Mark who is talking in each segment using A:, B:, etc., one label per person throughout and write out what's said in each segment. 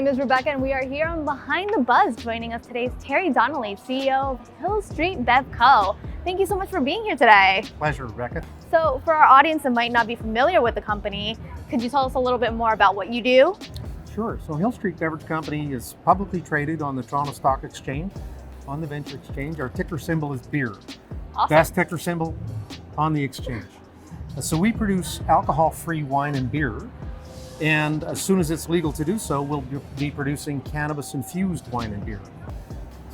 A: name is Rebecca and we are here on Behind the Buzz. Joining us today is Terry Donnelly, CEO of Hill Street Bev Co. Thank you so much for being here today.
B: Pleasure, Rebecca.
A: So for our audience that might not be familiar with the company, could you tell us a little bit more about what you do?
B: Sure. So Hill Street Beverage Company is publicly traded on the Toronto Stock Exchange. On the Venture Exchange, our ticker symbol is beer.
A: Awesome.
B: Best ticker symbol on the exchange. So we produce alcohol-free wine and beer. And as soon as it's legal to do so, we'll be producing cannabis-infused wine and beer.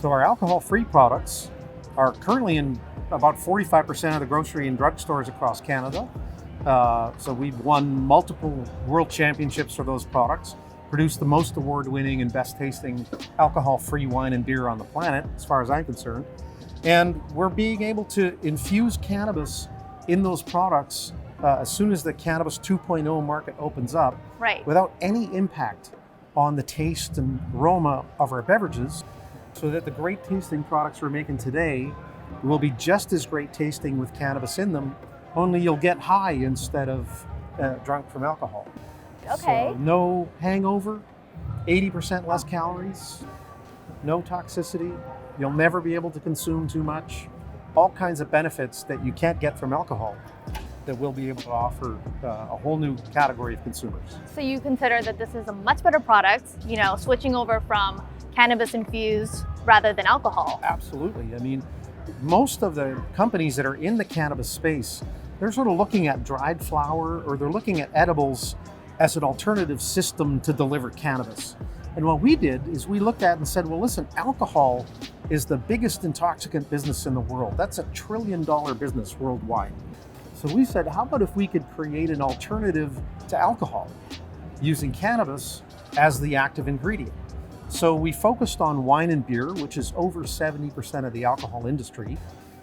B: So our alcohol-free products are currently in about 45% of the grocery and drugstores across Canada. So we've won multiple world championships for those products, produced the most award-winning and best-tasting alcohol-free wine and beer on the planet, as far as I'm concerned. And we're being able to infuse cannabis in those products as soon as the Cannabis 2.0 market opens up,
A: right,
B: without any impact on the taste and aroma of our beverages, so that the great tasting products we're making today will be just as great tasting with cannabis in them, only you'll get high instead of drunk from alcohol.
A: Okay.
B: So no hangover, 80% less calories, no toxicity, you'll never be able to consume too much, all kinds of benefits that you can't get from alcohol that we'll be able to offer a whole new category of consumers.
A: So you consider that this is a much better product, switching over from cannabis infused rather than alcohol?
B: Absolutely. I mean, most of the companies that are in the cannabis space, they're sort of looking at dried flower or they're looking at edibles as an alternative system to deliver cannabis. And what we did is we looked at and said, well, listen, alcohol is the biggest intoxicant business in the world. That's $1 trillion business worldwide. So we said, how about if we could create an alternative to alcohol using cannabis as the active ingredient? So we focused on wine and beer, which is over 70% of the alcohol industry.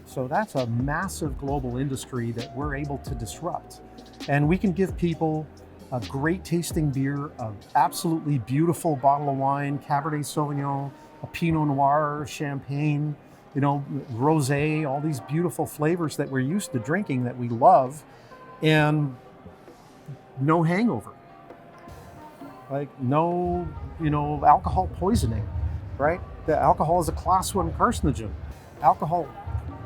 B: So that's a massive global industry that we're able to disrupt. And we can give people a great tasting beer, an absolutely beautiful bottle of wine, Cabernet Sauvignon, a Pinot Noir, champagne, rosé, all these beautiful flavors that we're used to drinking that we love, and no hangover. Like no, alcohol poisoning, right? The alcohol is a class 1 carcinogen. Alcohol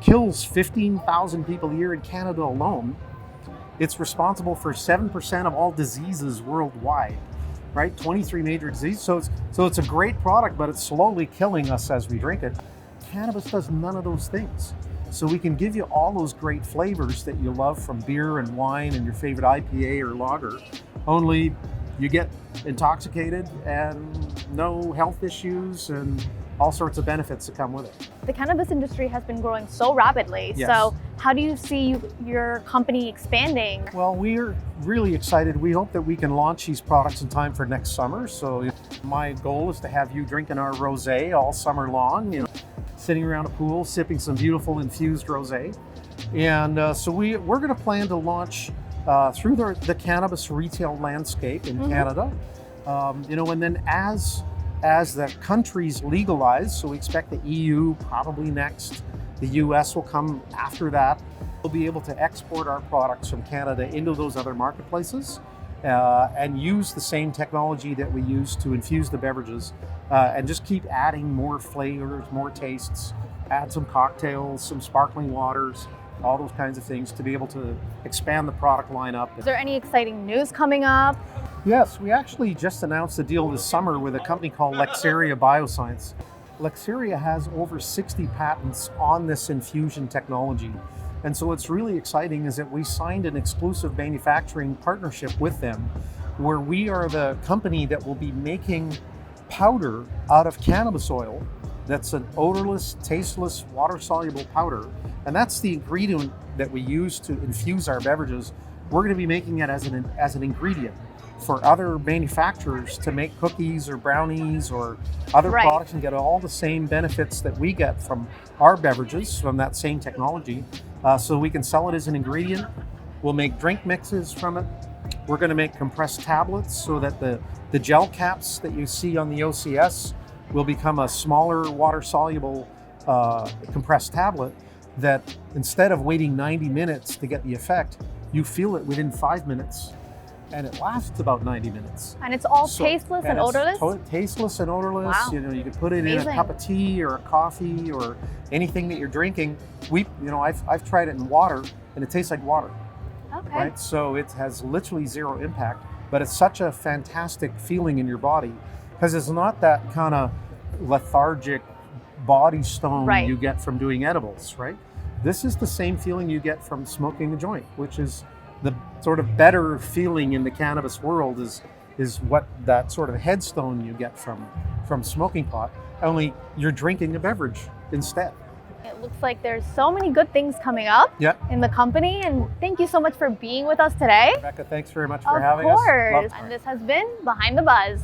B: kills 15,000 people a year in Canada alone. It's responsible for 7% of all diseases worldwide, right? 23 major diseases. So it's a great product, but it's slowly killing us as we drink it. Cannabis does none of those things. So we can give you all those great flavors that you love from beer and wine and your favorite IPA or lager, only you get intoxicated and no health issues and all sorts of benefits that come with it.
A: The cannabis industry has been growing so rapidly.
B: Yes.
A: So how do you see your company expanding?
B: Well, we're really excited. We hope that we can launch these products in time for next summer. So my goal is to have you drinking our rosé all summer long, sitting around a pool, sipping some beautiful infused rosé. And so we're going to plan to launch through the cannabis retail landscape in Canada. And then as the countries legalize, so we expect the EU probably next, the US will come after that, we'll be able to export our products from Canada into those other marketplaces and use the same technology that we use to infuse the beverages and just keep adding more flavors, more tastes, add some cocktails, some sparkling waters, all those kinds of things to be able to expand the product lineup.
A: Is there any exciting news coming up?
B: Yes, we actually just announced a deal this summer with a company called Lexaria Bioscience. Lexaria has over 60 patents on this infusion technology. And so what's really exciting is that we signed an exclusive manufacturing partnership with them where we are the company that will be making powder out of cannabis oil that's an odorless, tasteless, water-soluble powder. And that's the ingredient that we use to infuse our beverages. We're going to be making it as an ingredient for other manufacturers to make cookies or brownies or other products and get all the same benefits that we get from our beverages from that same technology. So we can sell it as an ingredient. We'll make drink mixes from it. We're going to make compressed tablets so that the gel caps that you see on the OCS will become a smaller water-soluble compressed tablet that instead of waiting 90 minutes to get the effect, you feel it within 5 minutes. and it lasts about 90 minutes.
A: And it's all tasteless and odorless?
B: Tasteless and odorless.
A: Wow.
B: You know, you can put it in a cup of tea or a coffee or anything that you're drinking. I've tried it in water, and it tastes like water.
A: Okay.
B: Right? So it has literally zero impact, but it's such a fantastic feeling in your body because it's not that kind of lethargic body stone you get from doing edibles, right? This is the same feeling you get from smoking a joint, which is the sort of better feeling in the cannabis world is what that sort of headstone you get from smoking pot, only you're drinking a beverage instead.
A: It looks like there's so many good things coming up in the company, and thank you so much for being with us today.
B: Rebecca, thanks very much for having us.
A: Of course. And this has been Behind the Buzz.